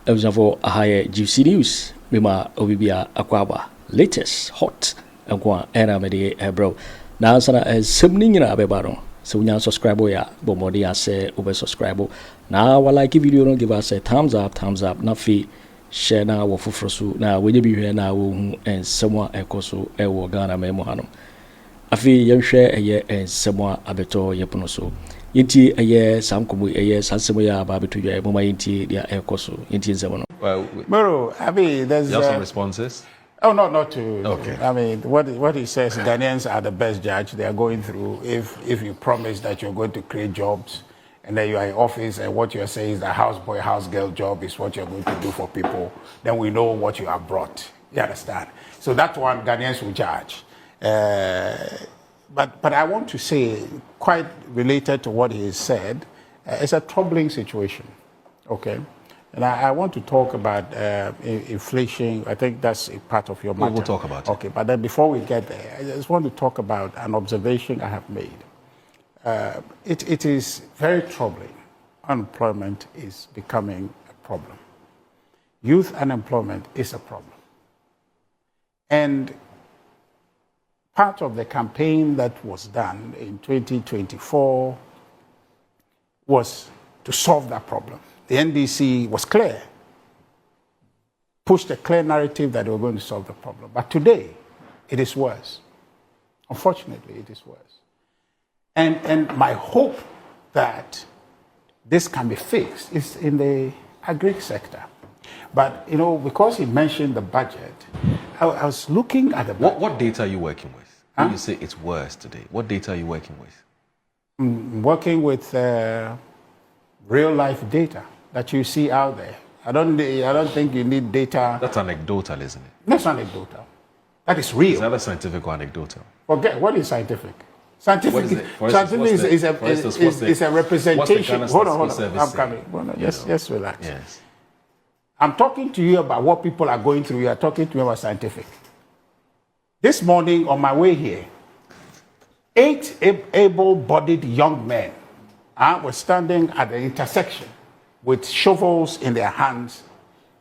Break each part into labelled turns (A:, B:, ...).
A: for a higher juicy news. Mima Obibia Aquaba, latest, hot, and Kwa Aremeyaw bro. Now, Sana is something in a bebaro. So, we now subscribe, ya, Bomodia say, over subscribe. Now, while I give video, don't give us a thumbs up, not fee. Share now, Wofufrosu. Now, we be here now, and someone Ekoso, Ewo Ghana Memohano. I feel you share a year and someone Abeto Yaponoso. Inti a year, some come a year, Sansamoya, Babitu, Moma Inti, their Ekoso, Inti Zemono.
B: Well,
C: Moro, I mean, there's
B: some responses.
C: Oh, not to.
B: Okay.
C: I mean, what he says, Ghanaians are the best judge. They are going through. If you promise that you're going to create jobs, and then you are in office, and what you're saying is the houseboy, housegirl job is what you're going to do for people, then we know what you have brought. You understand? So that one, Ghanaians will judge. But I want to say, quite related to what he said, it's a troubling situation. Okay. And I want to talk about inflation. I think that's a part of your matter.
B: We'll talk about it.
C: Okay, but then before we get there, I just want to talk about an observation I have made. It is very troubling. Unemployment is becoming a problem. Youth unemployment is a problem. And part of the campaign that was done in 2024 was to solve that problem. The NDC was clear, pushed a clear narrative that they were going to solve the problem. But today, it is worse. Unfortunately, it is worse. And my hope that this can be fixed is in the agri sector. But, you know, because he mentioned the budget, I was looking at the budget.
B: What data are you working with? When you say it's worse today, what data are you working with?
C: I'm working with real-life data that you see out there. I don't think you need data.
B: That's anecdotal, isn't it?
C: That's anecdotal. That is real.
B: Is that a scientific or anecdotal?
C: Forget what is scientific. Scientific is a representation. Hold on. I'm coming. Just relax.
B: Yes.
C: I'm talking to you about what people are going through. You are talking to me about scientific. This morning on my way here, 8 able-bodied young men were standing at the intersection with shovels in their hands,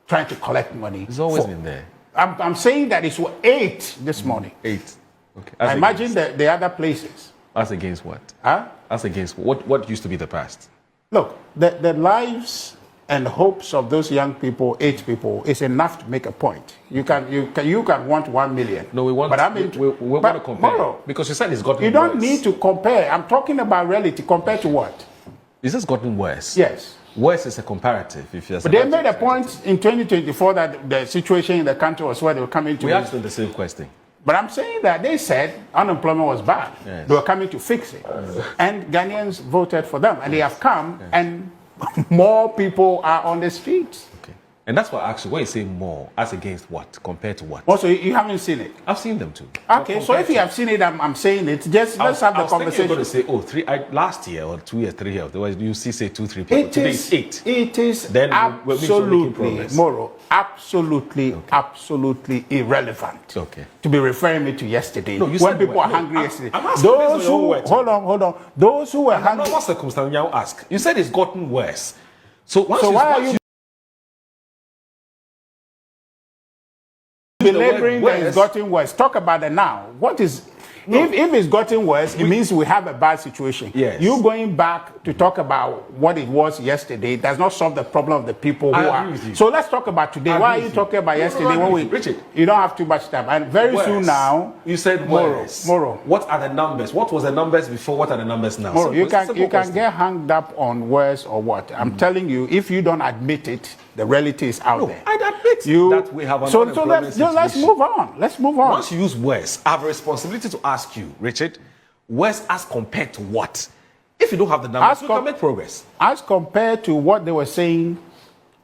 C: trying to collect money.
B: It's always been there.
C: I'm saying that it's 8 this morning.
B: 8. Okay.
C: I imagine the other places.
B: That's against what?
C: Huh?
B: That's against what used to be the past?
C: Look, the lives and hopes of those young people, 8 people, is enough to make a point. You can want 1 million.
B: No, we want.
C: But I mean,
B: we want to compare because you said it's gotten worse.
C: You don't need to compare. I'm talking about reality. Compared to what?
B: Is this gotten worse?
C: Yes.
B: Worse is a comparative.
C: But they made a point in 2024 that the situation in the country was where they were coming to.
B: We asked them the same question.
C: But I'm saying that they said unemployment was bad.
B: Yes.
C: They were coming to fix it. And Ghanaians voted for them. And they have come, and more people are on the streets.
B: Okay. And that's what actually, when you say more, as against what? Compared to what?
C: Also, you haven't seen it?
B: I've seen them too.
C: Okay, so if you have seen it, I'm saying it. Just let's have the conversation.
B: I was thinking you're going to say, last year or 2 years, 3 years, otherwise you see, say 2, 3 people. Today it's 8.
C: It is
B: then
C: absolutely, Moro, absolutely irrelevant.
B: Okay.
C: To be referring me to yesterday.
B: No, you
C: when
B: said
C: people are hungry yesterday. Those who, hold on. Those who were hungry.
B: What circumstance you ask? You said it's gotten worse. So
C: why are you belaboring that it's gotten worse? Talk about it now. What is... No. If it's gotten worse, it means we have a bad situation.
B: Yes.
C: You going back to talk about what it was yesterday does not solve the problem of the people who are. So let's talk about today. Why are you talking about yesterday when we...
B: Richard,
C: you don't have too much time. And very soon now...
B: You said worse.
C: Moro.
B: What are the numbers? What was the numbers before? What are the numbers now?
C: Moro, you can get hung up on worse or what. I'm telling you, if you don't admit it, the reality is out there.
B: I admit that we have an unemployment situation.
C: Let's move on. Let's move on.
B: Once you use worse, I have a responsibility to ask you, Richard, worse as compared to what? If you don't have the numbers, you can make progress.
C: As compared to what they were saying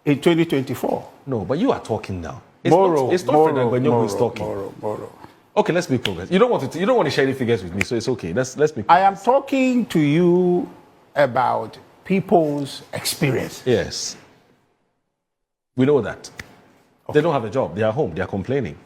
C: in 2024.
B: No, but you are talking now. It's not Frederick Benyo who is talking.
C: Moro.
B: Okay, let's make progress. You don't want to share any figures with me, so it's okay. Let's make progress.
C: I am talking to you about people's experience.
B: Yes. We know that. Okay. They don't have a job. They are home. They are complaining.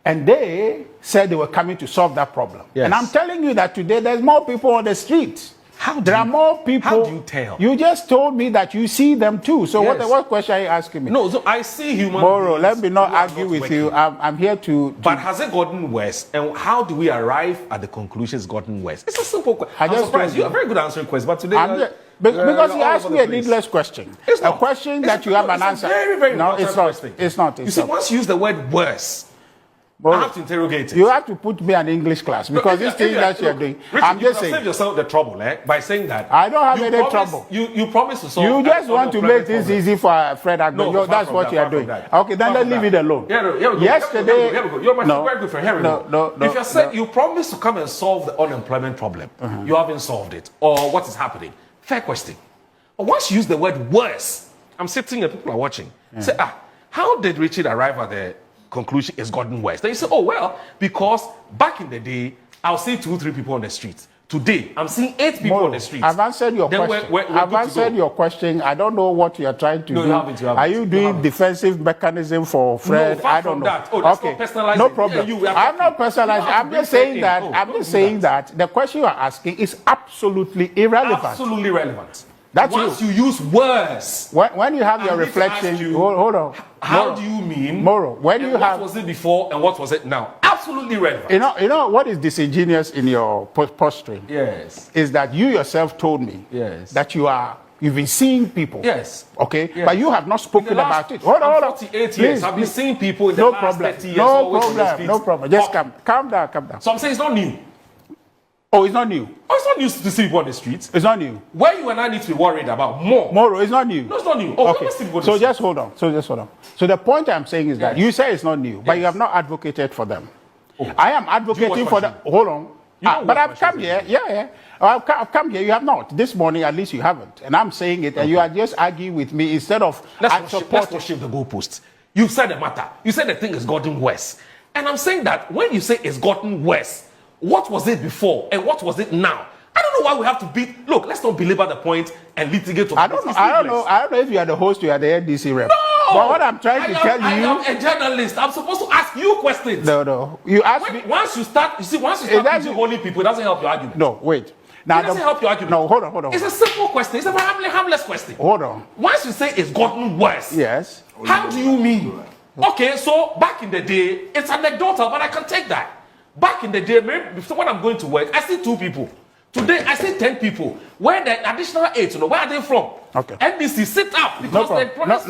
C: And they said they were coming to solve that problem.
B: Yes.
C: And I'm telling you that today there's more people on the street There are more people.
B: How do you tell?
C: You just told me that you see them too. So
B: Yes.
C: what question are you asking me?
B: No, so I see human
C: Moro,
B: beings
C: let me not
B: who are
C: argue with
B: working.
C: you. I'm here to.
B: But has it gotten worse? And how do we arrive at the conclusion it's gotten worse? It's a simple question.
C: I
B: I'm
C: just
B: surprised.
C: told
B: You
C: you.
B: are very good answering questions, but today...
C: because you
B: you're all
C: asked
B: over
C: me
B: the
C: a
B: place.
C: needless question.
B: It's
C: A
B: not.
C: question that you have an answer.
B: Very, very
C: no,
B: important
C: it's not.
B: question.
C: It's not.
B: You see, once you use the word worse,
C: Moro,
B: I have to interrogate it.
C: you have to put me in English class because this thing that you're doing.
B: Richard,
C: I'm just
B: save
C: saying.
B: yourself the trouble, by saying that.
C: I don't have
B: you
C: any
B: promise,
C: trouble.
B: You promise to solve.
C: You just want to make this easy for Fred Agbo.
B: No,
C: That's what you are doing. Okay, then let's leave it alone.
B: Here we go.
C: Yesterday,
B: Here we go. You're my very good friend. Here we go.
C: No,
B: if you said you promise to come and solve the unemployment problem, you haven't solved it, or what is happening? Fair question. But once you use the word worse, I'm sitting here, people are watching. Say, how did Richard arrive at the conclusion it's gotten worse? Then you say, oh, well, because back in the day, I'll see 2-3 people on the streets. Today, I'm seeing 8 people on the streets.
C: I've answered your
B: Then
C: question.
B: we're
C: I've
B: good to
C: answered
B: go.
C: your question. I don't know what you're trying to do.
B: You haven't.
C: Are you doing defensive mechanism for Fred?
B: No, far
C: I don't
B: from
C: know.
B: that. Oh, that's not personalizing.
C: No problem.
B: Yeah,
C: I'm not personalizing.
B: You have
C: I'm
B: to
C: just
B: bring
C: saying
B: faith
C: that.
B: in.
C: I'm just saying that the question you're asking is absolutely irrelevant.
B: Absolutely relevant.
C: That's
B: Once you use worse.
C: When you have your
B: I need to
C: reflection,
B: ask you,
C: hold on.
B: How
C: Moro,
B: do you mean?
C: Moro, when you
B: what
C: have,
B: was it before and what was it now? Absolutely relevant.
C: you know what is disingenuous in your posturing?
B: Yes.
C: Is that you yourself told me
B: Yes.
C: that you've been seeing people.
B: Yes.
C: Okay.
B: Yes.
C: But you have not spoken about it. Hold on.
B: 48 years. I've been seeing people in the
C: No
B: last
C: problem.
B: 30 years.
C: No
B: always on the
C: problem.
B: streets.
C: No problem. Just calm down.
B: So I'm saying it's not new.
C: Oh, it's not new.
B: Oh, it's not new to see people on the streets.
C: It's not new.
B: Where you and I need to be worried about more.
C: Moro, it's not new.
B: No, it's not new. Oh,
C: Okay.
B: let's see people on the
C: So
B: streets.
C: just hold on. So the point I'm saying is that
B: Yes.
C: you say it's not new, but
B: Yes.
C: you have not advocated for them.
B: Oh.
C: I am advocating for them. Hold on.
B: know
C: But
B: what
C: I've come
B: questions
C: here. Yeah. I've come here. You have not. This morning, at least you haven't. And I'm saying it, and you are just arguing with me instead of
B: Let's not shift the goalposts. You've said the matter. You said the thing has gotten worse. And I'm saying that when you say it's gotten worse, what was it before and what was it now? I don't know why we have to beat. Look, let's not belabor the point and litigate.
C: I don't know if you are the host, you are the NDC rep.
B: No!
C: But what I'm trying to tell
B: I
C: you.
B: am a journalist. I'm supposed to ask you questions.
C: No. You ask me.
B: Once you start using holy people, it doesn't help your argument.
C: No, wait. Now,
B: It doesn't help your argument.
C: No, hold on.
B: It's a simple question. It's a very harmless question.
C: Hold on.
B: Once you say it's gotten worse,
C: Yes.
B: how do you mean? Okay, so back in the day, it's anecdotal, but I can take that. Back in the day, maybe when I'm going to work, I see 2 people. Today, I see 10 people. Where the additional 8, where are they from?
C: Okay.
B: NDC, sit up because they promised.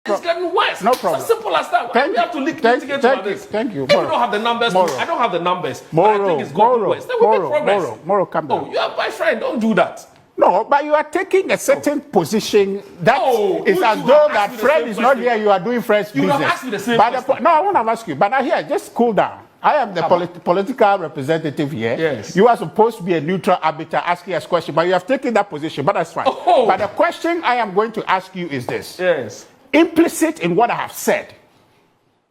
B: It's getting worse.
C: No problem.
B: It's as simple as that. We have to litigate about this.
C: Thank you.
B: If you don't have the numbers,
C: Moro.
B: I don't have the numbers. But I think it's gotten worse. Then we make progress.
C: Moro, calm down.
B: Oh, you are my friend. Don't do that.
C: No, but you are taking a certain position that is
B: would
C: as
B: you
C: though
B: have
C: that
B: asked me the
C: Fred
B: same
C: is not
B: question?
C: here, you are doing Fred's
B: You would
C: business.
B: have asked me the same
C: But
B: question.
C: no, I won't have asked you. But here, just cool down. I am the political representative here.
B: Yes.
C: You are supposed to be a neutral arbiter asking us questions, but you have taken that position, but that's fine.
B: Oh.
C: But the question I am going to ask you is this.
B: Yes.
C: Implicit in what I have said,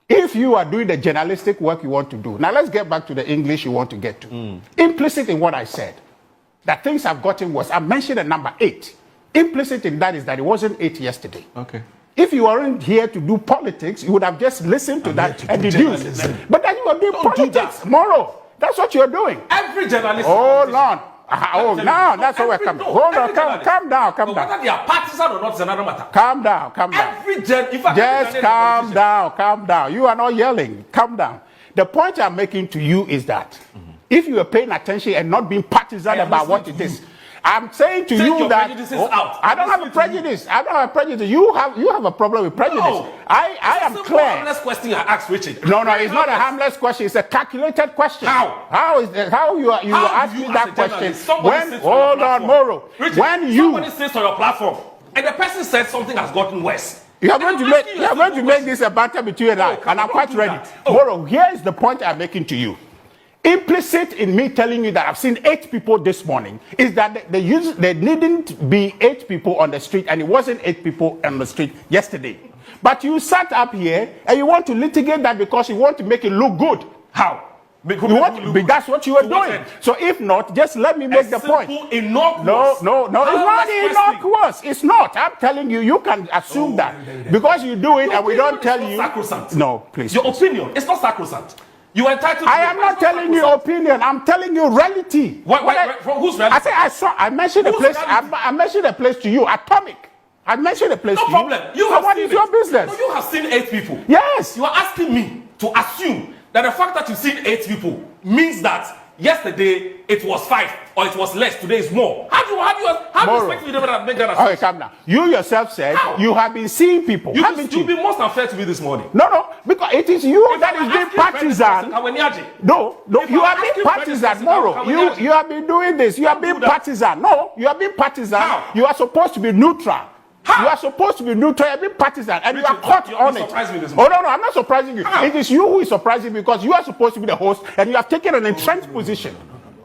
C: if you are doing the journalistic work you want to do, now let's get back to the English you want to get to. Implicit in what I said, that things have gotten worse. I mentioned the number 8. Implicit in that is that it wasn't 8 yesterday.
B: Okay.
C: If you weren't here to do politics, you would have just listened to that and deduced. But then you are doing politics. Moro, that's what you're doing.
B: Every journalist.
C: Hold on. Now that's what we're coming. Hold on, calm down.
B: Whether they are partisan or not is another matter.
C: Calm down. Just calm down. You are not yelling. Calm down. The point I'm making to you is that if you are paying attention and not being partisan about what it is, I'm saying to you that I don't have a prejudice. I don't have a prejudice. You have a problem with prejudice.
B: No.
C: I am clear.
B: Harmless question I asked Richard.
C: No, it's not a harmless question. It's a calculated question. How you ask me that question? Hold on, Moro.
B: Richard,
C: when
B: somebody says on your platform and the person said something has gotten worse.
C: You are going to make this a battle between you and I, and I'm quite ready. Moro, here is the point I'm making to you. Implicit in me telling you that I've seen 8 people this morning is that there needn't be 8 people on the street, and it wasn't 8 people on the street yesterday. But you sat up here and you want to litigate that because you want to make it look good. How? That's what you are doing. So if not, just let me make the point.
B: No,
C: it's not innocuous. It's not. I'm telling you, you can assume that because you do it and we don't tell you.
B: Sacrosanct.
C: No, please.
B: Your opinion, it's not sacrosanct. You are entitled to
C: I am not telling you opinion. I'm telling you reality.
B: From whose reality?
C: I mentioned a place. I mentioned a place to you. Atomic. I mentioned a place to you.
B: No problem. You have
C: what
B: seen
C: is your business?
B: No, you have seen 8 people.
C: Yes.
B: You are asking me to assume that the fact that you've seen 8 people means that yesterday it was 5 or it was less. Today is more. How do you expect me to make that assumption?
C: Okay, calm down. You yourself said you have been seeing people. Haven't you?
B: You've been most unfair to me this morning.
C: No, because it is you that is being partisan. No, you are being partisan, Moro. You have been doing this. You are being partisan. No, you are being partisan.
B: How?
C: You are supposed to be neutral. How? You are supposed to be neutral. You are being partisan, and Richard, you are caught on it. Oh no, I'm not surprising you. How? It is you who is surprising because you are supposed to be the host, and you have taken an entrenched position.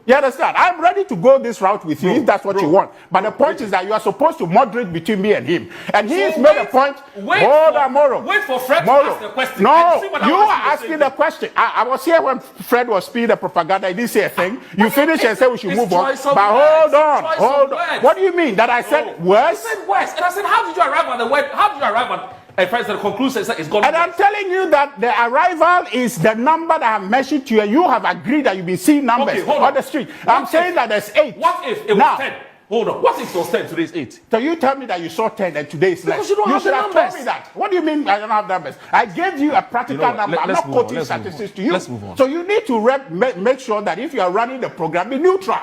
C: You understand? I'm ready to go this route with you if that's what you want. But the point is that you are supposed to moderate between me and him. And he has made a point. Hold on, Moro.
B: Wait for Fred to ask the question.
C: No, you are asking the question. I was here when Fred was speaking the propaganda. He didn't say a thing. You finished and said we should move on. But hold on. What do you mean? That I said worse?
B: I said worse. And I said, how did you arrive at the word? How did you arrive at and friends, the conclusion is that it's gone.
C: And I'm telling you that the arrival is the number that I have mentioned to you, and you have agreed that you've been seeing numbers on the street. I'm saying that there's 8.
B: What if it was 10? Hold on. What if it was 10? Today is 8.
C: So you tell me that you saw 10 and today is less.
B: Because you don't have the numbers.
C: Told me that. What do you mean I don't have numbers? I gave you a practical number. I'm not quoting statistics to you.
B: Let's move on.
C: So you need to make sure that if you are running the program, be neutral.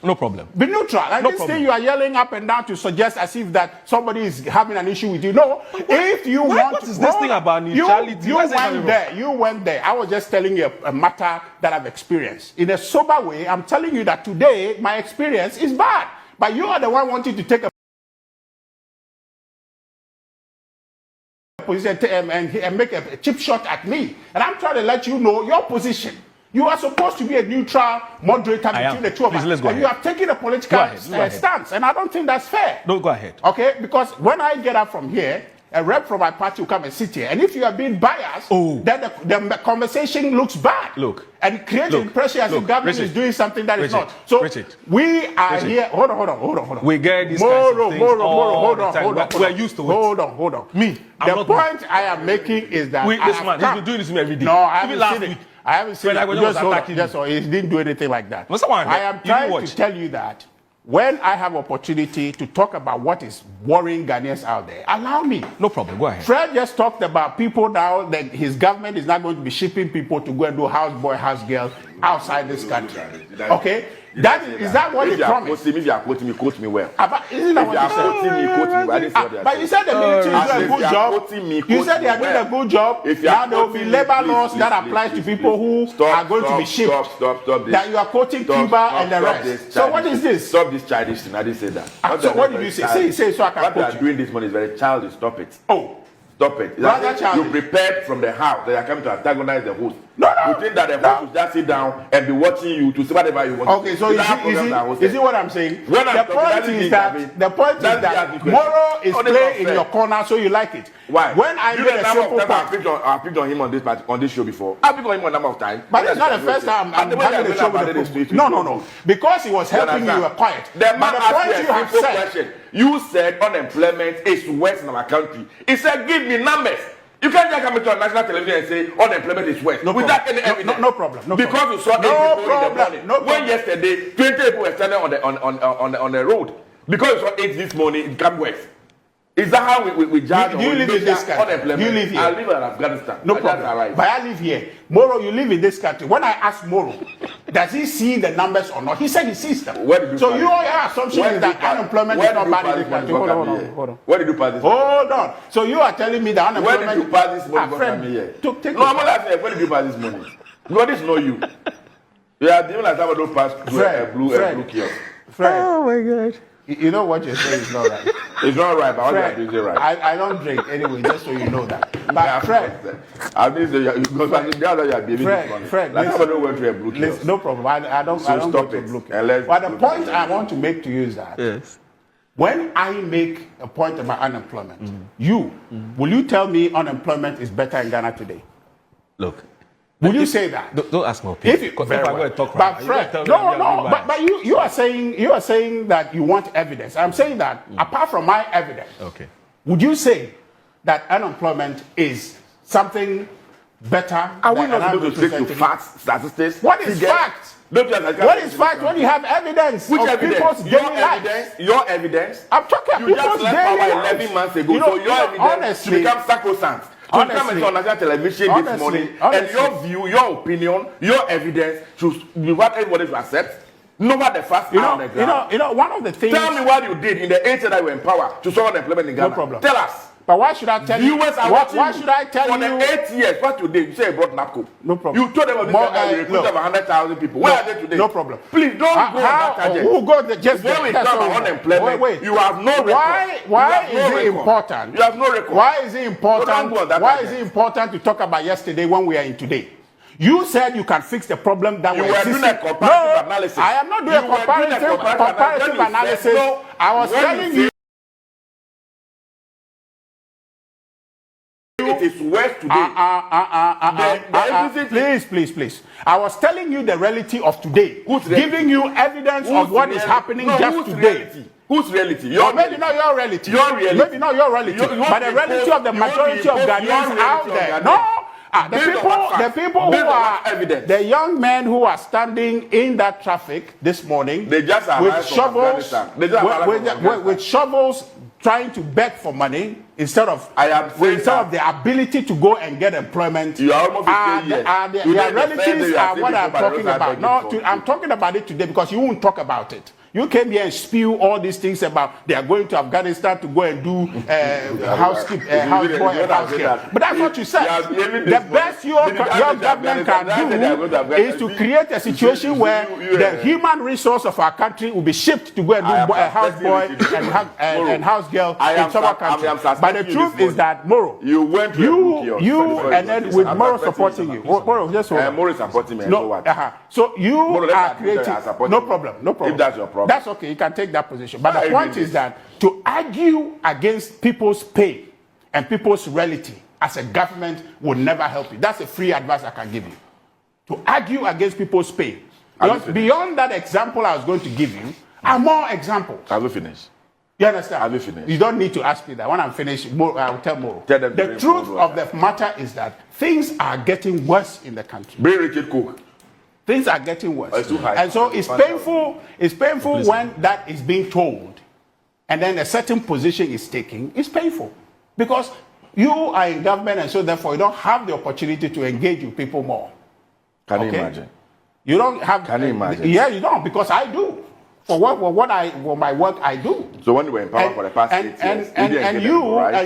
B: No problem.
C: Be neutral. And this thing you are yelling up and down to suggest as if that somebody is having an issue with you. No. If you want
B: what is this thing about neutrality?
C: You went there. I was just telling you a matter that I've experienced. In a sober way, I'm telling you that today my experience is bad. But you are the one wanting to take a position and make a cheap shot at me. And I'm trying to let you know your position. You are supposed to be a neutral moderator between the two of us. And you have taken a political stance. And I don't think that's fair.
B: No, go ahead.
C: Okay? Because when I get up from here, a rep from my party will come and sit here. And if you are being biased, then the conversation looks bad.
B: Look.
C: And creates impression as if government is doing something that is not. So we are here. Hold on.
B: We get these kinds of things
C: hold on.
B: We're used to it.
C: Hold on. The point I am making is that
B: this man, he's been doing this to me every day.
C: No, I haven't seen it. I haven't seen
B: it.
C: He didn't do anything like that.
B: I
C: am trying to tell you that when I have opportunity to talk about what is worrying Ghanaians out there, allow me.
B: No problem, go ahead.
C: Fred just talked about people now that his government is not going to be shipping people to go and do houseboy, housegirl outside this country. Okay? Is that what they promised?
D: If you are quoting me, quote me well.
C: Isn't that what you said?
D: Quoting me, quote me well.
C: But you said the military is doing a good job. You said they are doing a good job. Now there will be labor laws that applies to people who are going to be shipped.
D: Stop this.
C: That you are quoting Cuba and the rest. So what is this?
D: Stop this childish thing. I didn't say that.
C: So what did you say? Say so I can quote you.
D: What you are doing this morning is very childish. Stop it.
C: Oh.
D: Stop it. You prepared from the house that you are coming to antagonize the host.
C: No.
D: You think that the host will just sit down and be watching you to see whatever you want.
C: Okay, so is it what I'm saying? The point is that Moro is playing in your corner, so you like it.
D: Why?
C: When I made a simple point,
D: I picked on him on this show before. I picked on him a number of times.
C: But it's not the first time I'm having a show with the No. Because he was helping you were quiet.
D: The man asked you a simple question. You said unemployment is worse in our country. He said, give me numbers. You can't just come to national television and say unemployment is worse without any evidence.
C: No problem.
D: Because you saw 8 people in the morning. When yesterday 20 people were standing on the road. Because you saw 8 this morning, it became worse. Is that how we judge?
C: Do you live in this country? Do you live here?
D: I live in Afghanistan.
C: No problem. But I live here. Moro, you live in this country. When I asked Moro, does he see the numbers or not? He said he sees them. So your assumption is that unemployment is not bad in this country. Hold on.
D: Where did you pass this?
C: Hold on. So you are telling me that unemployment...
D: Where did you pass this money? No, I'm not asking. Where did you pass this money? God is not you. You are the only time I don't pass a blue kiosk.
C: Oh my God. You know what you're saying is not right.
D: It's not right, but what you're doing is right.
C: I don't drink anyway, just so you know that. But Fred,
D: I mean, because the other you are behaving funny.
C: Fred,
D: like somebody went to a blue kiosk.
C: No problem. I don't go to a blue kiosk. But the point I want to make to you is that when I make a point about unemployment, will you tell me unemployment is better in Ghana today?
B: Look.
C: Would you say that?
B: Don't ask my opinion.
C: But Fred, but you are saying that you want evidence. I'm saying that apart from my evidence, would you say that unemployment is something better.
D: Are we not supposed to stick to facts, statistics?
C: What is fact? What is fact when you have evidence?
D: Which
C: of
D: evidence?
C: People's daily lives?
D: Your evidence?
C: I'm talking about
D: you
C: people's
D: just left
C: daily
D: power
C: lives.
D: 11 months ago, so your evidence
C: honestly,
D: should become sacrosanct. To come on national television this morning, and your view, your opinion, your evidence should be what everybody should accept. No matter the facts on the ground.
C: One of the things.
D: Tell me what you did in the 8 years that you were in power to solve unemployment in Ghana.
C: No problem.
D: Tell us.
C: But why should I tell you? Why should I tell you?
D: For the 8 years, what you did, you say you brought NAPO.
C: No problem.
D: You told them you recruited 100,000 people. Where are they today?
C: No problem.
D: Please don't go on that tangent.
C: Who got just
D: when we talk about unemployment,
C: wait.
D: You have no record.
C: Why is it important?
D: You have no record.
C: Why is it important?
D: Why
C: is it important to talk about yesterday when we are in today? You said you can fix the problem that
D: you were doing a comparative analysis.
C: I am not doing a comparative analysis.
D: No,
C: I was telling you.
D: It is worse today.
C: Please. I was telling you the reality of today. Giving you evidence of what is happening just today.
D: Reality? Whose reality?
C: Maybe not your reality. Maybe not your reality. But the reality of the majority of Ghanaians out there. No. The people who are the young men who are standing in that traffic this morning with shovels trying to beg for money instead of the ability to go and get employment.
D: You are almost
C: their relatives are what I'm talking about. No, I'm talking about it today because you won't talk about it. You came here and spew all these things about they are going to Afghanistan to go and do houseboy and house girl. But that's what you said. The best your government can do is to create a situation where the human resource of our country will be shipped to go and do houseboy and house girl in some country. But the truth is that Moro, you and then with Moro supporting you. Moro, just
D: Moro supporting me.
C: So you are creating. No problem.
D: If that's your problem.
C: That's okay, you can take that position. But the point is that to argue against people's pay and people's reality as a government would never help you. That's a free advice I can give you. To argue against people's pay. Beyond that example I was going to give you, are more examples.
D: Have you finished?
C: You understand?
D: Have you finished?
C: You don't need to ask me that. When I'm finished, I will tell more. The truth of the matter is that things are getting worse in the country.
D: Bring Richard Cook.
C: Things are getting worse. And so it's painful. It's painful when that is being told and then a certain position is taken. It's painful because you are in government and so therefore you don't have the opportunity to engage with people more.
D: Can you imagine?
C: You don't have.
D: Can you imagine?
C: Yeah, you don't, because I do. For my work I do.
D: So when you were in power for the past 8 years,
C: and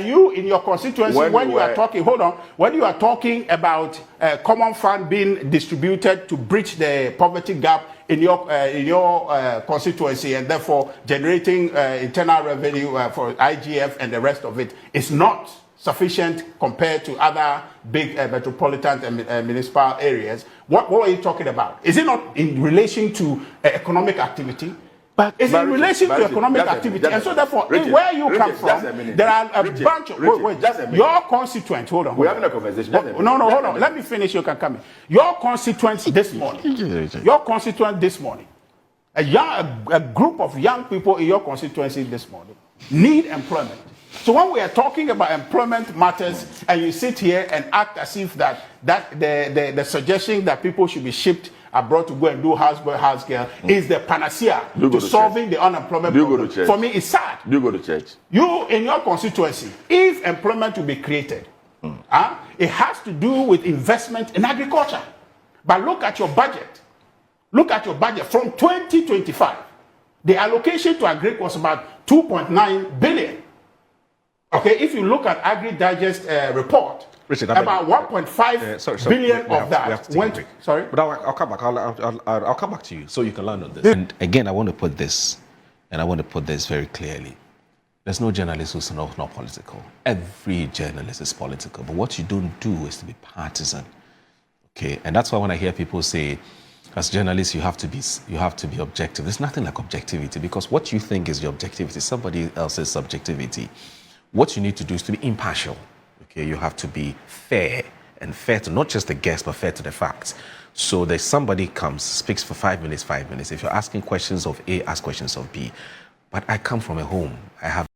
C: you in your constituency, when you are talking, when you are talking about common fund being distributed to bridge the poverty gap in your constituency and therefore generating internal revenue for IGF and the rest of it, is not sufficient compared to other big metropolitan and municipal areas. What are you talking about? Is it not in relation to economic activity? But it's in relation to economic activity. And so therefore, where you come from, there are a bunch of... Your constituents, hold on.
D: We're having a conversation.
C: No, hold on. Let me finish, you can come in. Your constituents this morning, a group of young people in your constituency this morning need employment. So when we are talking about employment matters and you sit here and act as if that the suggestion that people should be shipped abroad to go and do houseboy, house girl is the panacea to solving the unemployment problem. For me, it's sad.
D: Do you go to church?
C: You, in your constituency, if employment will be created, it has to do with investment in agriculture. But look at your budget. Look at your budget from 2025. The allocation to agri was about 2.9 billion. Okay, if you look at Agri Digest report,
E: Richard,
C: about 1.5 billion of that went. Sorry,
E: but I'll come back. I'll come back to you so you can learn on this. And again, I want to put this very clearly. There's no journalist who's not political. Every journalist is political, but what you don't do is to be partisan. Okay, and that's why when I hear people say, as journalists, you have to be objective. There's nothing like objectivity, because what you think is your objectivity, somebody else's subjectivity. What you need to do is to be impartial. Okay, you have to be fair, and fair to not just the guest, but fair to the facts. So there's somebody comes, speaks for 5 minutes. If you're asking questions of A, ask questions of B. But I come from a home. I have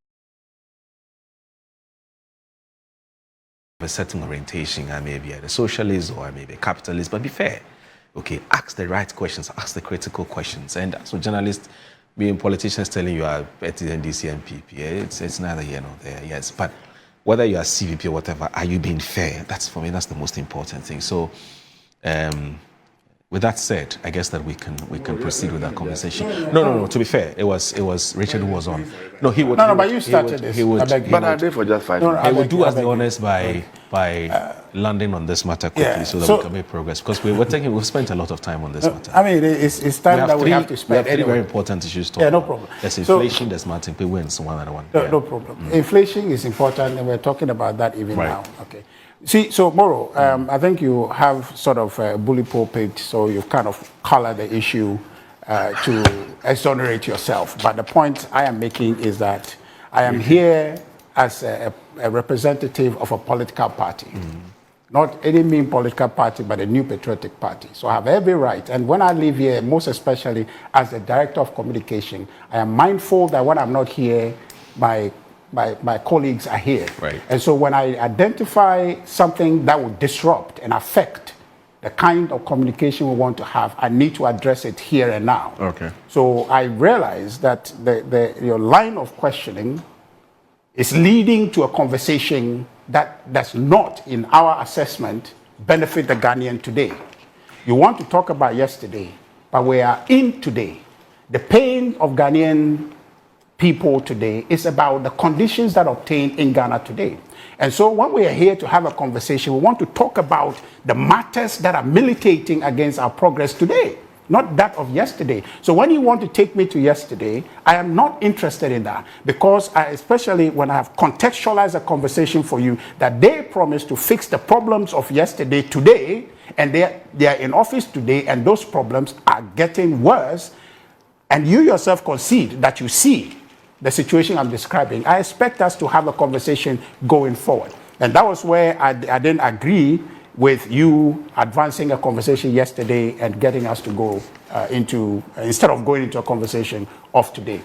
E: a a certain orientation. I may be a socialist or I may be a capitalist, but be fair. Okay, ask the right questions, ask the critical questions. And so journalists, being politicians telling you are at the NDC, NPP, it's neither here nor there, yes. But whether you are CVP or whatever, are you being fair? That's, for me, that's the most important thing. So, with that said, I guess that we can proceed with that conversation. No. To be fair, it was Richard who was on. No, he would.
C: No, but you started this.
D: But I did for just 5 minutes.
E: I would do us the honors by landing on this matter quickly, so that we can make progress, because we've spent a lot of time on this matter.
C: I mean, it's time that we have to spend.
E: We have three very important issues to talk
C: no
E: about.
C: problem.
E: There's inflation, there's Martin P. wins, one other one.
C: No problem. Inflation is important, and we're talking about that even now. Okay. See, so Moro, I think you have sort of a bully pulpit, so you've kind of colored the issue to exonerate yourself. But the point I am making is that I am here as a representative of a political party. Not any mean political party, but a new patriotic party. So I have every right. And when I live here, most especially as the director of communication, I am mindful that when I'm not here, my colleagues are here.
E: Right.
C: And so when I identify something that will disrupt and affect the kind of communication we want to have, I need to address it here and now.
E: Okay.
C: So I realize that your line of questioning is leading to a conversation that does not, in our assessment, benefit the Ghanaian today. You want to talk about yesterday, but we are in today. The pain of Ghanaian people today is about the conditions that obtain in Ghana today. And so when we are here to have a conversation, we want to talk about the matters that are militating against our progress today, not that of yesterday. So when you want to take me to yesterday, I am not interested in that, because especially when I have contextualized a conversation for you that they promised to fix the problems of yesterday today, and they are in office today, and those problems are getting worse, and you yourself concede that you see the situation I'm describing, I expect us to have a conversation going forward. And that was where I didn't agree with you advancing a conversation yesterday and getting us to go instead of going into a conversation of today.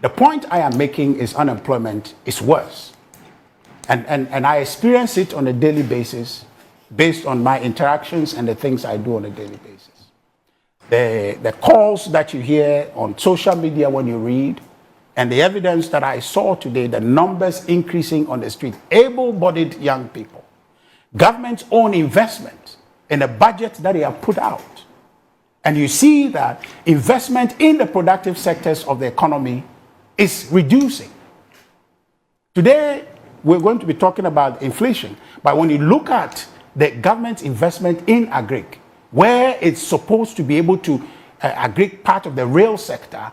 C: The point I am making is unemployment is worse. And I experience it on a daily basis based on my interactions and the things I do on a daily basis. The calls that you hear on social media when you read, and the evidence that I saw today, the numbers increasing on the street, able-bodied young people, government's own investment in the budget that they have put out. And you see that investment in the productive sectors of the economy is reducing. Today, we're going to be talking about inflation, but when you look at the government's investment in agric, where it's supposed to be able to, agric part of the real sector,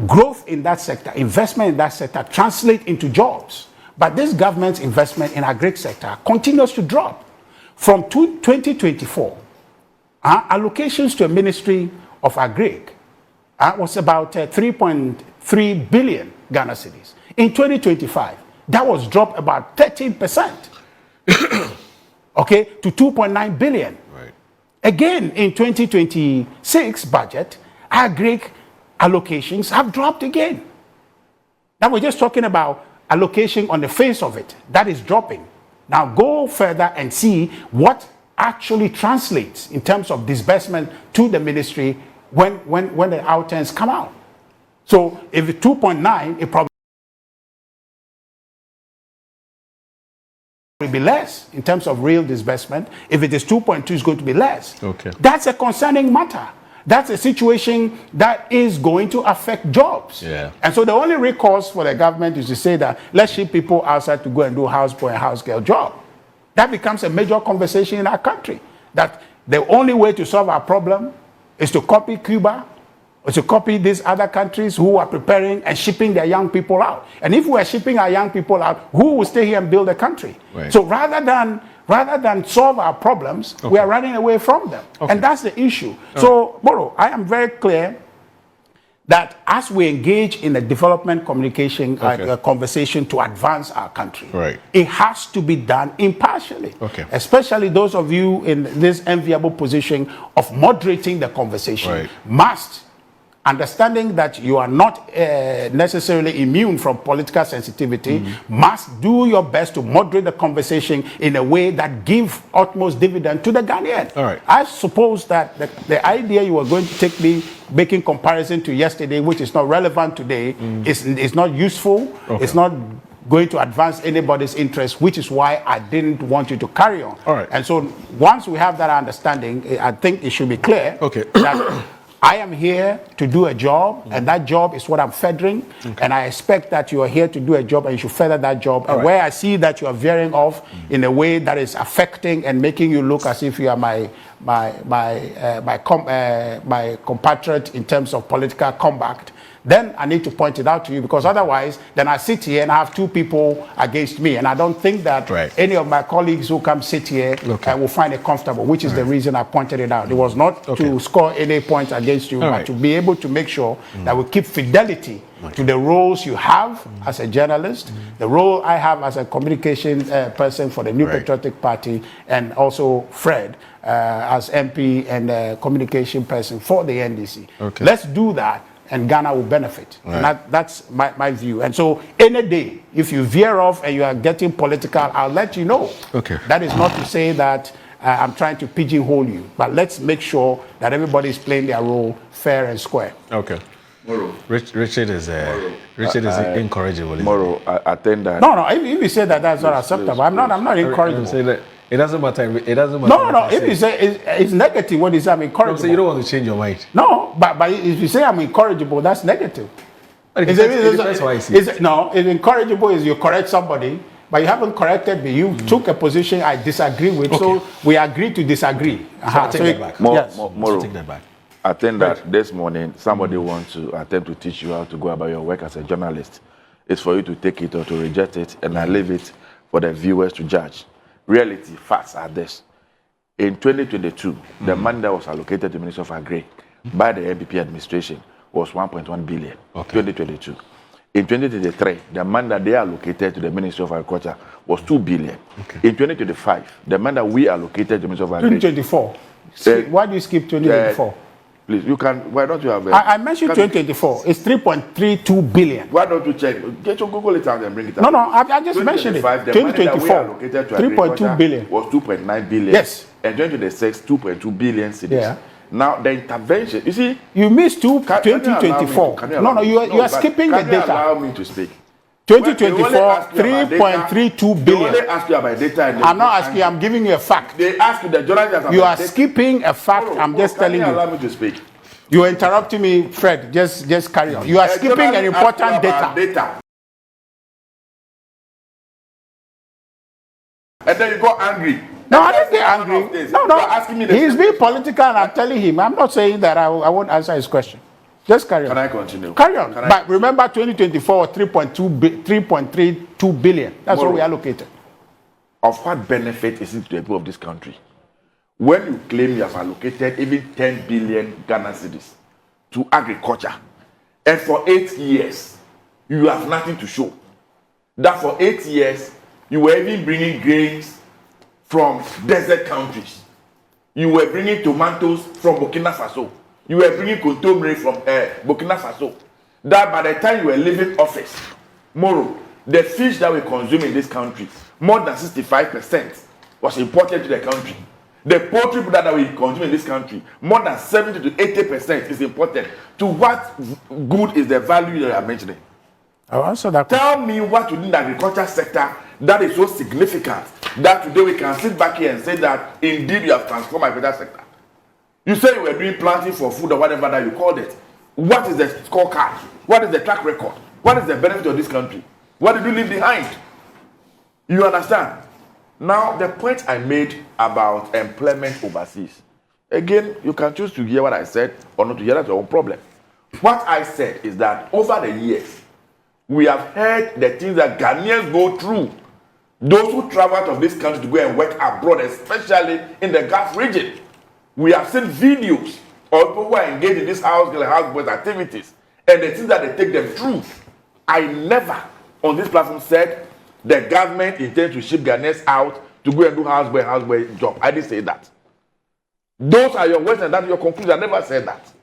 C: growth in that sector, investment in that sector translate into jobs. But this government's investment in agric sector continues to drop. From 2024, allocations to a Ministry of Agric was about 3.3 billion Ghana cedis. In 2025, that was dropped about 13%, okay, to 2.9 billion.
E: Right. Again,
C: in 2026 budget, agric allocations have dropped again. Now we're just talking about allocation on the face of it. That is dropping. Now go further and see what actually translates in terms of disbursement to the ministry when the outturns come out. So if it's 2.9, it probably will be less in terms of real disbursement. If it is 2.2, it's going to be less.
E: Okay.
C: That's a concerning matter. That's a situation that is going to affect jobs.
E: Yeah.
C: And so the only recourse for the government is to say that let's ship people outside to go and do houseboy and house girl job. That becomes a major conversation in our country. That the only way to solve our problem is to copy Cuba or to copy these other countries who are preparing and shipping their young people out. And if we are shipping our young people out, who will stay here and build a country?
E: Right.
C: So rather than solve our problems, we are running away from them. Okay. And that's the issue. So, Moro, I am very clear that as we engage in a development communication conversation to advance our country,
E: right,
C: it has to be done impartially.
E: Okay.
C: Especially those of you in this enviable position of moderating the conversation
E: right,
C: must understanding that you are not necessarily immune from political sensitivity, must do your best to moderate the conversation in a way that give utmost dividend to the Ghanaian.
E: All right.
C: I suppose that the idea you were going to take me making comparison to yesterday, which is not relevant today, is not useful. Okay. It's not going to advance anybody's interest, which is why I didn't want you to carry on.
E: All right.
C: And so once we have that understanding, I think it should be clear that I am here to do a job, and that job is what I'm furthering, and I expect that you are here to do a job, and you should further that job. And where I see that you are veering off in a way that is affecting and making you look as if you are my compatriot in terms of political combat, then I need to point it out to you, because otherwise, then I sit here and I have two people against me, and I don't think that any of my colleagues who come sit here will find it comfortable, which is the reason I pointed it out. It was not to score any points against you, but to be able to make sure that we keep fidelity to the roles you have as a journalist, the role I have as a communication person for the New Patriotic Party, and also Fred as MP and communication person for the NDC. Let's do that, and Ghana will benefit. And that's my view. And so any day, if you veer off and you are getting political, I'll let you know. That is not to say that I'm trying to pigeonhole you, but let's make sure that everybody is playing their role fair and square.
E: Richard is incorrigible.
D: Tomorrow, I think that.
C: No. If you say that, that's not acceptable. I'm not incorrigible.
E: Say that it doesn't matter. It doesn't matter.
C: No. If you say it's negative, what is I'm incorrigible?
E: So you don't want to change your mind.
C: No, but if you say I'm incorrigible, that's negative.
E: It depends how I see it.
C: No, it's incorrigible is you correct somebody, but you haven't corrected me. You took a position I disagree with, so we agree to disagree.
E: So take that back.
D: Take that back. I think that this morning somebody wants to attempt to teach you how to go about your work as a journalist. It's for you to take it or to reject it, and I leave it for the viewers to judge. Reality, facts are this. In 2022, the money that was allocated to the Ministry of Agri by the NPP administration was 1.1 billion. 2022. In 2023, the money that they allocated to the Ministry of Agriculture was 2 billion. In 2025, the money that we allocated to the Ministry of Agri.
C: 2024. Why do you skip 2024?
D: Please, you can. Why don't you have?
C: I mentioned 2024. It's 3.32 billion.
D: Why don't you check? Get your Google it out and bring it up.
C: No. I just mentioned it. 2024. 3.2 billion
D: was 2.9 billion.
C: Yes.
D: And 2026, 2.2 billion cedis. Yeah. Now the intervention. You see,
C: you missed 2024. No. You are skipping the data.
D: Allow me to speak.
C: 2024, 3.32 billion.
D: They only ask you about data.
C: I'm not asking you, I'm giving you a fact.
D: They ask you the journalists.
C: You are skipping a fact. I'm just telling you.
D: Allow me to speak.
C: You are interrupting me, Fred. Just carry on. You are skipping an important data.
D: And then you got angry.
C: No, I didn't get angry. No. He's being political, and I'm telling him. I'm not saying that I won't answer his question. Just carry on.
D: Can I continue?
C: Carry on. But remember, 2024, 3.32 billion. That's what we allocated.
D: Of what benefit is it to the people of this country when you claim you have allocated even 10 billion Ghana cedis to agriculture, and for 8 years you have nothing to show? That for 8 years you were even bringing grains from desert countries. You were bringing tomatoes from Burkina Faso. You were bringing contomere from Burkina Faso. That by the time you were leaving office, Moro, the fish that we consume in this country, more than 65% was imported to the country. The poultry product that we consume in this country, more than 70 to 80% is imported. To what good is the value that you are mentioning?
C: I'll answer that.
D: Tell me what within the agriculture sector that is so significant that today we can sit back here and say that indeed you have transformed the agriculture sector. You say you were doing planting for food or whatever that you called it. What is the scorecard? What is the track record? What is the benefit of this country? What did you leave behind? You understand? Now, the point I made about employment overseas. Again, you can choose to hear what I said or not to hear. That's your own problem. What I said is that over the years, we have heard the things that Ghanaians go through. Those who travel out of this country to go and work abroad, especially in the Gulf region. We have seen videos of people who are engaged in this housegirl and houseboys activities and the things that they take them through. I never on this platform said the government intends to ship Ghanaians out to go and do houseboy job. I didn't say that. Those are your words and that's your conclusion. I never said that.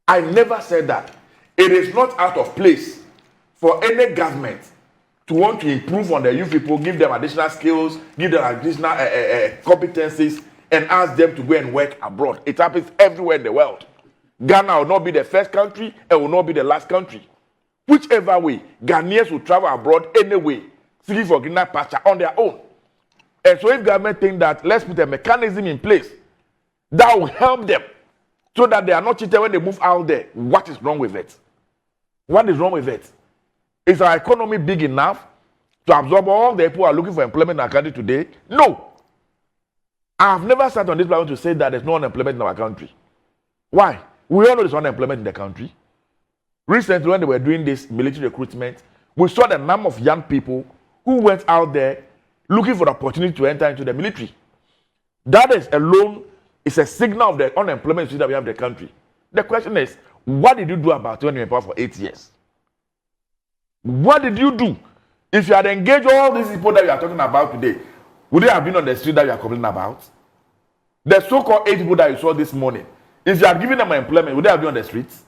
D: I never said that. It is not out of place for any government to want to improve on the youth people, give them additional skills, give them additional competencies, and ask them to go and work abroad. It happens everywhere in the world. Ghana will not be the first country and will not be the last country. Whichever way, Ghanaians will travel abroad anyway, seeking for greener pasture on their own. And so if government think that let's put a mechanism in place that will help them so that they are not cheated when they move out there, what is wrong with it? What is wrong with it? Is our economy big enough to absorb all the people who are looking for employment in our country today? No. I have never sat on this platform to say that there's no unemployment in our country. Why? We all know there's unemployment in the country. Recently, when they were doing this military recruitment, we saw the number of young people who went out there looking for the opportunity to enter into the military. That is alone is a signal of the unemployment that we have in the country. The question is, what did you do about it when you were in power for 8 years? What did you do? If you had engaged all these people that you are talking about today, would they have been on the street that you are complaining about? The so-called 8 people that you saw this morning, if you had given them employment, would they have been on the streets?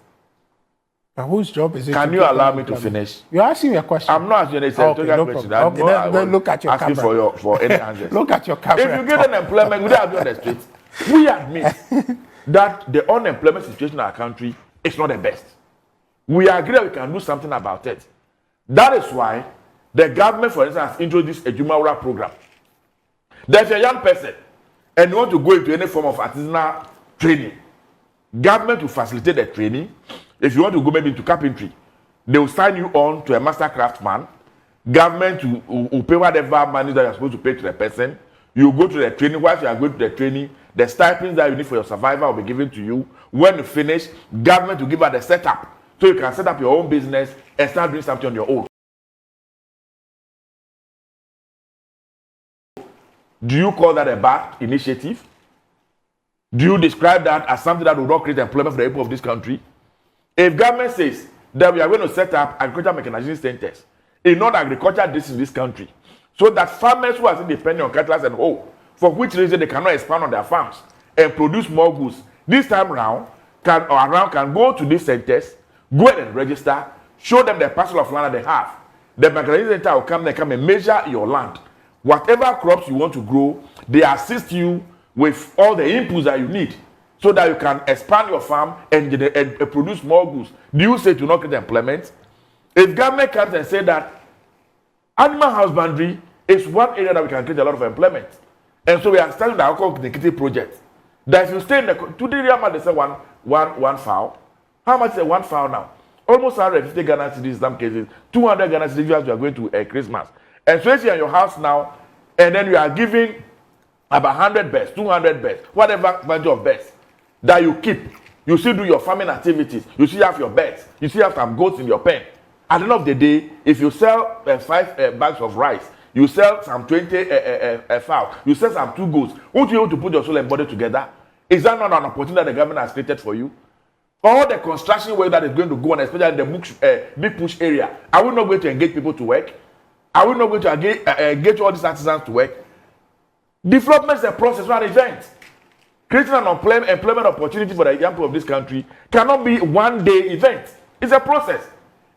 C: But whose job is it?
D: Can you allow me to finish?
C: You're asking me a question.
D: I'm not asking you a question.
C: Then look at your
D: asking
C: camera.
D: for any answers.
C: Look at your camera.
D: If you give them employment, would they have been on the streets? We admit that the unemployment situation in our country is not the best. We agree that we can do something about it. That is why the government, for instance, has introduced a Jumawura program. There's a young person and you want to go into any form of artisanal training. Government will facilitate the training. If you want to go maybe into carpentry, they will sign you on to a master craftsman. Government will pay whatever money that you're supposed to pay to the person. You go to the training. While you are going to the training, the stipends that you need for your survival will be given to you. When you finish, government will give you the setup so you can set up your own business and start doing something on your own. Do you call that a bad initiative? Do you describe that as something that will not create employment for the people of this country? If government says that we are going to set up agricultural mechanization centers in non-agricultural districts in this country, so that farmers who are still depending on cattle and hoe, for which reason they cannot expand on their farms and produce more goods, this time around can go to these centers, go ahead and register, show them the parcel of land that they have. The mechanization center will come and measure your land. Whatever crops you want to grow, they assist you with all the inputs that you need so that you can expand your farm and produce more goods. Do you say to not create employment? If government comes and say that animal husbandry is one area that we can create a lot of employment, and so we are starting the Communicator project, that if you stay in the today they say one fowl. How much is one fowl now? Almost 150 Ghana cedis in some cases, 200 Ghana cedis as you are going to Christmas. And so if you're in your house now, and then you are giving about 100 birds, 200 birds, whatever bunch of birds that you keep. You still do your farming activities. You still have your birds. You still have some goats in your pen. At the end of the day, if you sell 5 bags of rice, you sell some 20 fowl, you sell some 2 goats, won't you able to put your soul and body together? Is that not an opportunity that the government has created for you? All the construction work that is going to go on, especially in the big push area, are we not going to engage people to work? Are we not going to engage all these artisans to work? Development is a process, not an event. Creating an employment opportunity for the young people of this country cannot be one-day event. It's a process.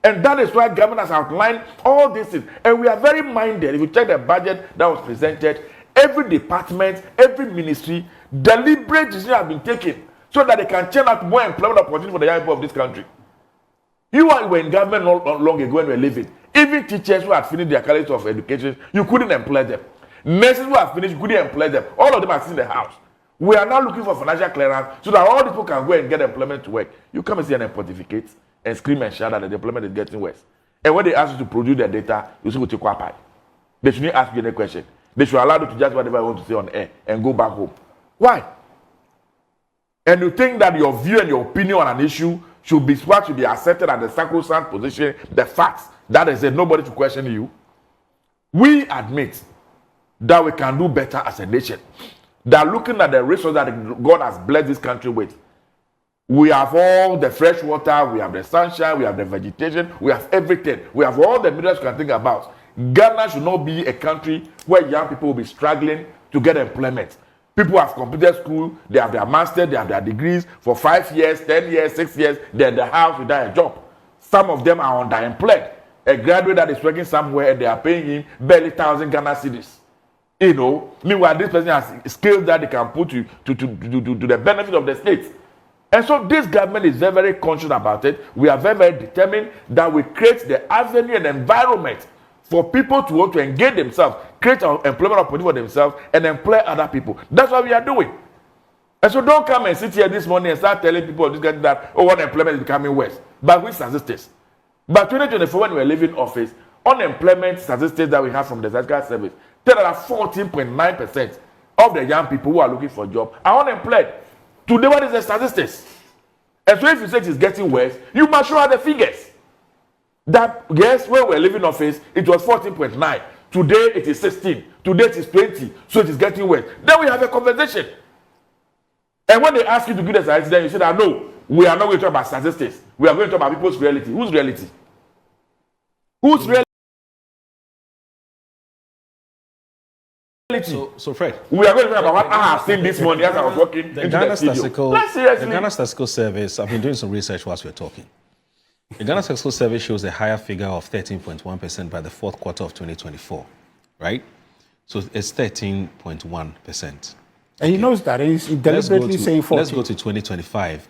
D: And that is why government has outlined all these things. And we are very minded. If you check the budget that was presented, every department, every ministry, deliberate decisions have been taken so that they can churn out more employment opportunity for the young people of this country. You were in government not long ago when we were living. Even teachers who had finished their college of education, you couldn't employ them. Nurses who have finished, you couldn't employ them. All of them are sitting in the house. We are now looking for financial clearance so that all these people can go and get employment to work. You come and see an pontificate and scream and shout that the employment is getting worse. And when they ask you to produce their data, you say, "Go take Kwapai." They shouldn't ask you any question. They should allow you to just whatever you want to say on air and go back home. Why? And you think that your view and your opinion on an issue should be what should be accepted as the sacrosanct position, the facts that is it, nobody to question you. We admit that we can do better as a nation. That looking at the resources that God has blessed this country with, we have all the fresh water, we have the sunshine, we have the vegetation, we have everything. We have all the minerals you can think about. Ghana should not be a country where young people will be struggling to get employment. People have completed school, they have their master, they have their degrees for 5 years, 10 years, 6 years, they're in the house without a job. Some of them are underemployed. A graduate that is working somewhere and they are paying him barely 1,000 Ghana cedis. You know, meanwhile, this person has skills that they can put to the benefit of the state. And so this government is very, very conscious about it. We are very, very determined that we create the avenue and environment for people to want to engage themselves, create an employment opportunity for themselves, and employ other people. That's what we are doing. And so don't come and sit here this morning and start telling people that unemployment is becoming worse. But which statistics? By 2024, when we were leaving office, unemployment statistics that we have from the statistical service tell that 14.9% of the young people who are looking for a job are unemployed. Today, what is the statistics? And so if you say it is getting worse, you must show us the figures. That, yes, when we were leaving office, it was 14.9. Today, it is 16. Today, it is 20. So it is getting worse. Then we have a conversation. And when they ask you to give the statistics, then you say that, no, we are not going to talk about statistics. We are going to talk about people's reality. Whose reality? Whose reality?
E: So Fred,
D: we are going to talk about what I have seen this morning as I was walking into the studio.
E: The Ghana Statistical Service, I've been doing some research whilst we're talking. The Ghana Statistical Service shows a higher figure of 13.1% by the fourth quarter of 2024, right? So it's 13.1%.
C: And he knows that. He's deliberately saying 14.
E: Let's go to 2025.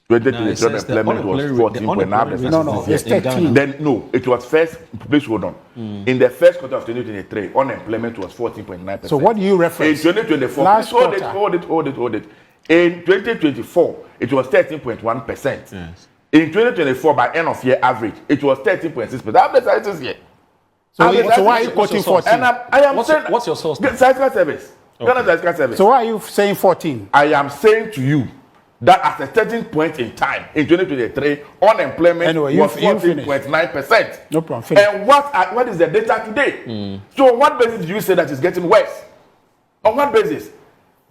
D: Unemployment was 14.9%.
C: No, it's 13.
D: Then, no, it was first, please hold on. In the first quarter of 2023, unemployment was 14.9%.
C: So what do you reference?
D: In 2024, hold it. In 2024, it was 13.1%.
E: Yes.
D: In 2024, by end of year average, it was 13.6%. I have the statistics here.
C: So why are you quoting 14?
D: And I am saying,
E: what's your source?
D: The statistical service. Ghana Statistical Service.
C: So why are you saying 14?
D: I am saying to you that at a certain point in time, in 2023, unemployment was 14.9%.
C: No problem. Finish.
D: And what is the data today? So on what basis do you say that it's getting worse? On what basis?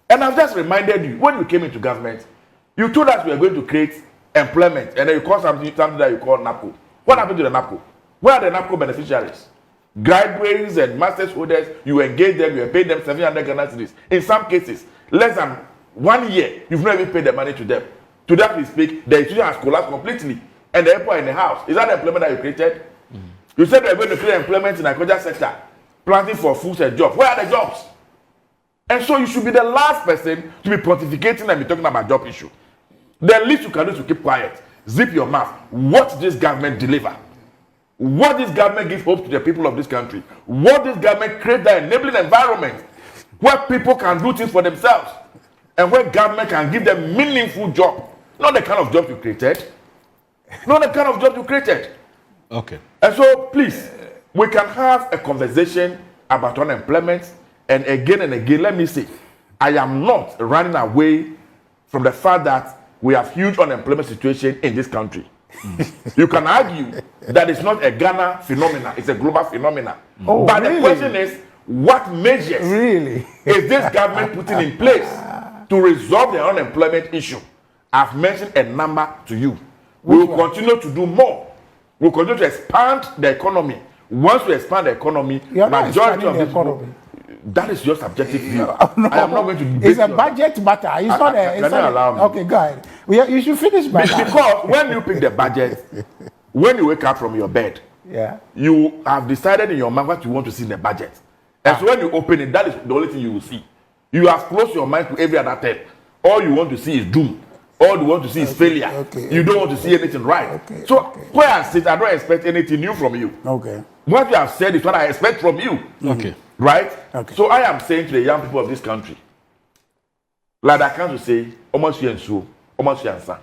D: And I've just reminded you, when we came into government, you told us we were going to create employment, and then you call something that you call NAPO. What happened to the NAPO? Where are the NAPO beneficiaries? Graduates and master's holders, you engage them, you pay them 700 Ghana cedis. In some cases, less than 1 year, you've not even paid the money to them. To that we speak, the institution has collapsed completely, and the people are in the house. Is that the employment that you created? You said we are going to create employment in the agriculture sector, planting for food and jobs. Where are the jobs? And so you should be the last person to be pontificating and be talking about job issue. The least you can do is to keep quiet. Zip your mouth. What does this government deliver? What this government gives hope to the people of this country? What this government create the enabling environment where people can do things for themselves and where government can give them meaningful job, not the kind of job you created, not the kind of job you created.
E: Okay.
D: And so, please, we can have a conversation about unemployment, and again, let me say, I am not running away from the fact that we have huge unemployment situation in this country. You can argue that it's not a Ghana phenomenon, it's a global phenomenon.
C: Oh,
D: but
C: really?
D: the question is, what measures is this government putting in place to resolve the unemployment issue? I've mentioned a number to you. We will continue to do more. We'll continue to expand the economy. Once we expand the economy, majority of this economy. That is your subjective view. No. I am not going to.
C: It's a budget matter. It's not a. It's not
D: allow me.
C: Okay, go ahead. You should finish by that.
D: Because when you pick the budget, when you wake up from your bed, you have decided in your mind what you want to see in the budget. And so when you open it, that is the only thing you will see. You have closed your mind to every other thing. All you want to see is doom. All you want to see is failure. You don't want to see anything right. Where I sit, I don't expect anything new from you. What you have said is what I expect from you. Right? So I am saying to the young people of this country, like I can't say, almost here and so, almost here and so.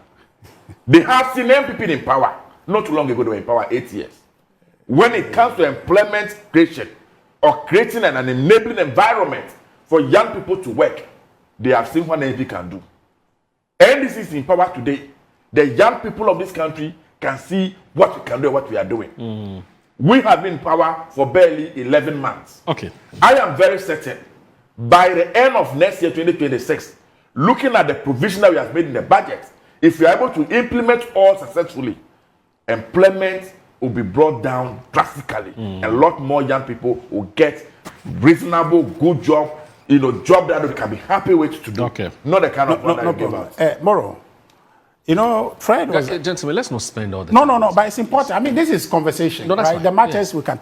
D: They have seen NPP in power. Not too long ago, they were in power 8 years. When it comes to employment creation or creating an enabling environment for young people to work, they have seen what NPP can do. NDC is in power today. The young people of this country can see what we can do and what we are doing. We have been in power for barely 11 months. I am very certain by the end of next year, 2026, looking at the provision that we have made in the budget, if we are able to implement all successfully, employment will be brought down drastically. A lot more young people will get reasonable, good job, job that we can be happy with to do.
E: Okay.
D: Not the kind of one that you give out.
C: Moro, Fred was...
E: Gentlemen, let's not spend all the
C: time. No, but it's important. I mean, this is conversation, right? Fine. The matters we can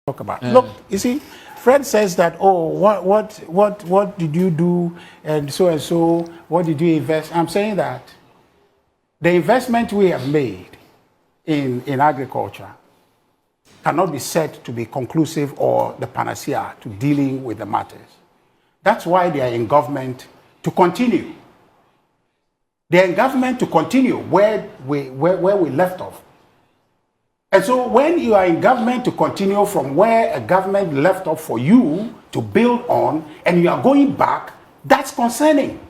C: talk about. Look, you see, Fred says that, what did you do, and so, what did you invest? I'm saying that the investment we have made in agriculture cannot be said to be conclusive or the panacea to dealing with the matters. That's why they are in government to continue. They are in government to continue where we left off. And so when you are in government to continue from where a government left off for you to build on, and you are going back, that's concerning.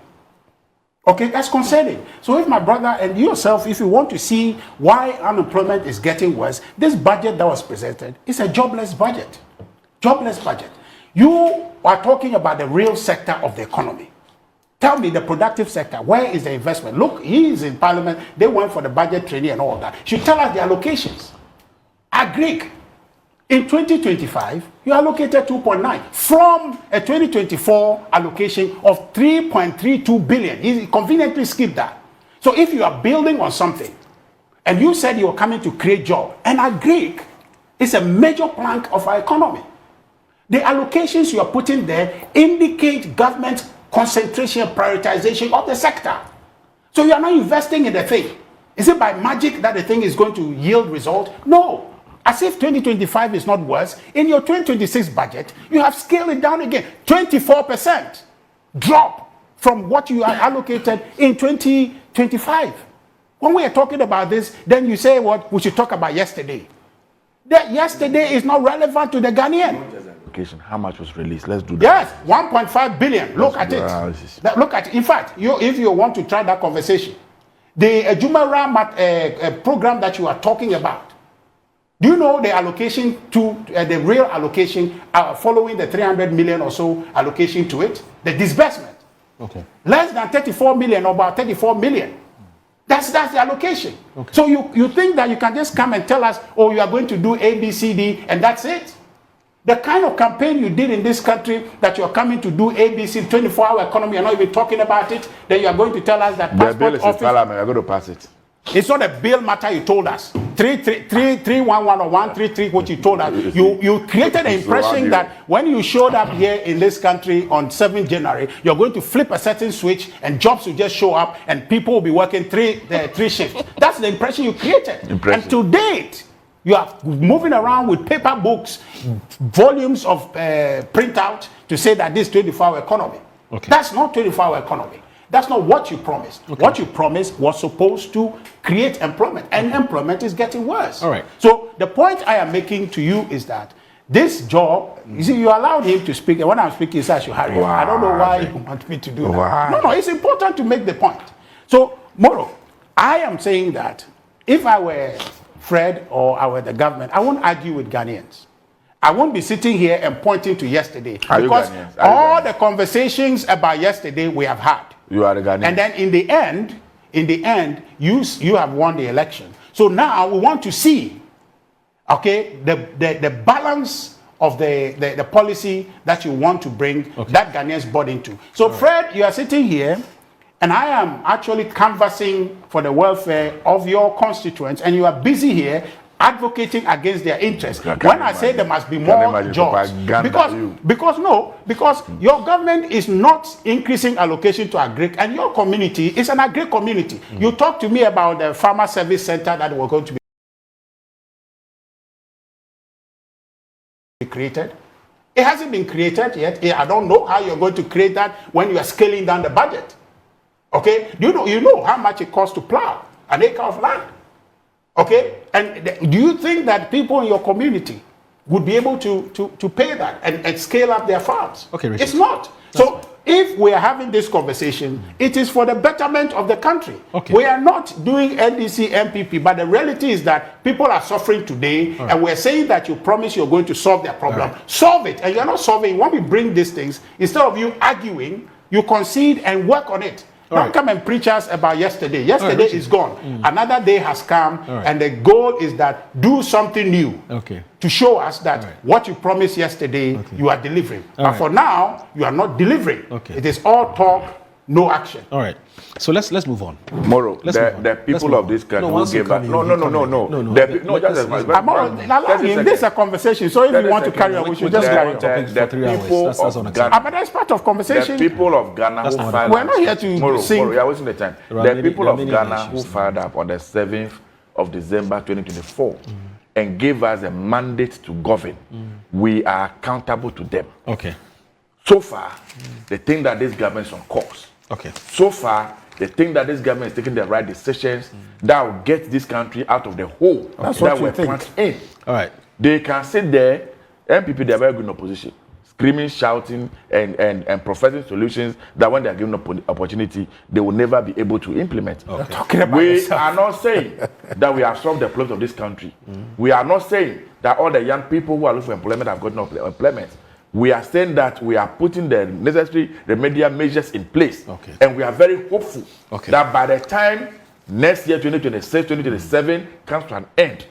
C: Okay, that's concerning. So if my brother and yourself, if you want to see why unemployment is getting worse, this budget that was presented is a jobless budget. Jobless budget. You are talking about the real sector of the economy. Tell me the productive sector. Where is the investment? Look, he is in parliament. They went for the budget training and all that. Should tell us the allocations. Agric. In 2025, you allocated 2.9 from a 2024 allocation of 3.32 billion. He conveniently skipped that. So if you are building on something, and you said you are coming to create jobs, and Agric is a major plank of our economy. The allocations you are putting there indicate government concentration, prioritization of the sector. So you are not investing in the thing. Is it by magic that the thing is going to yield result? No. As if 2025 is not worse, in your 2026 budget, you have scaled it down again. 24% drop from what you are allocated in 2025. When we are talking about this, then you say what we should talk about yesterday. That yesterday is not relevant to the Ghanaian.
D: How much was released? Let's do that.
C: Yes, 1.5 billion. Look at it. Look at it. In fact, if you want to try that conversation, the Jumara program that you are talking about, do you know the allocation to the real allocation following the 300 million or so allocation to it? The disbursement.
E: Okay.
C: Less than 34 million, or about 34 million. That's the allocation. Okay. So you think that you can just come and tell us, oh, you are going to do A, B, C, D, and that's it? The kind of campaign you did in this country that you are coming to do A, B, C, 24-hour economy, you're not even talking about it, then you are going to tell us that
D: passport bill is office... Parliament, you're going to pass it.
C: It's not a bill matter you told us. 311 or 133, what you told us. You created the impression that when you showed up here in this country on 7th January, you're going to flip a certain switch and jobs will just show up and people will be working three shifts. That's the impression you created. And to date, you are moving around with paper books, volumes of printout to say that this 24-hour economy. Okay. That's not 24-hour economy. That's not what you promised. Okay. What you promised was supposed to create employment, and employment is getting worse.
E: All right.
C: So the point I am making to you is that this job, you see, you allowed him to speak, and when I'm speaking, he says, I don't know why you want me to do that. No, it's important to make the point. So, Moro, I am saying that if I were Fred or I were the government, I won't argue with Ghanaians. I won't be sitting here and pointing to yesterday because all the conversations about yesterday we have had.
D: You are the Ghanaian.
C: And then in the end, you have won the election. So now we want to see, okay, the balance of the policy that you want to bring that Ghanaians bought into. So Fred, you are sitting here, and I am actually canvassing for the welfare of your constituents, and you are busy here advocating against their interests. When I say there must be more jobs, because your government is not increasing allocation to agric, and your community is an agric community. You talk to me about the farmer service center that we're going to be created. It hasn't been created yet. I don't know how you're going to create that when you are scaling down the budget. Okay, you know how much it costs to plow an acre of land. Okay, and do you think that people in your community would be able to pay that and scale up their farms?
E: Okay, Richard.
C: It's not. So if we are having this conversation, it is for the betterment of the country. Okay. We are not doing NDC, NPP, but the reality is that people are suffering today, and we're saying that you promise you're going to solve their problem. Solve it, and you're not solving. When we bring these things, instead of you arguing, you concede and work on it. Don't come and preach us about yesterday. Yesterday is gone. Another day has come, and the goal is that do something new to show us that what you promised yesterday, you are delivering. But for now, you are not delivering. It is all talk, no action.
E: All right. So let's move on.
D: Moro, the people of this country who gave us...
C: This is a conversation, so if you want to carry on, we should just carry on.
D: The people of Ghana...
C: But that's part of conversation.
D: The people of Ghana who fired up...
C: We're not here to sing.
D: Moro, you are wasting the time. The people of Ghana who fired up on the 7th of December 2024 and gave us a mandate to govern, we are accountable to them. So far, they think that this government is on course. So far, they think that this government is taking the right decisions that will get this country out of the hole that we're planted in.
E: All right.
D: They can sit there, NPP, they are very good in opposition, screaming, shouting, and professing solutions that when they are given an opportunity, they will never be able to implement. We are not saying that we have solved the problems of this country. We are not saying that all the young people who are looking for employment have gotten employment. We are saying that we are putting the necessary remedial measures in place. And we are very hopeful that by the time next year, 2026, 2027 comes to an end,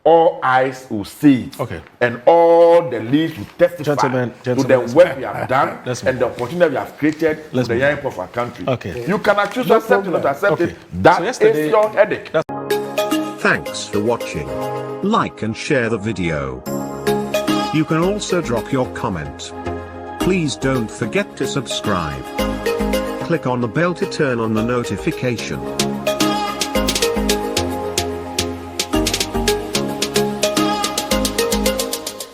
D: all eyes will see it. And all the leads will testify to the work we have done and the opportunity we have created for the young people of our country. You cannot choose to accept it or not accept it. That is your headache.
F: Thanks for watching. Like and share the video. You can also drop your comment. Please don't forget to subscribe. Click on the bell to turn on the notification.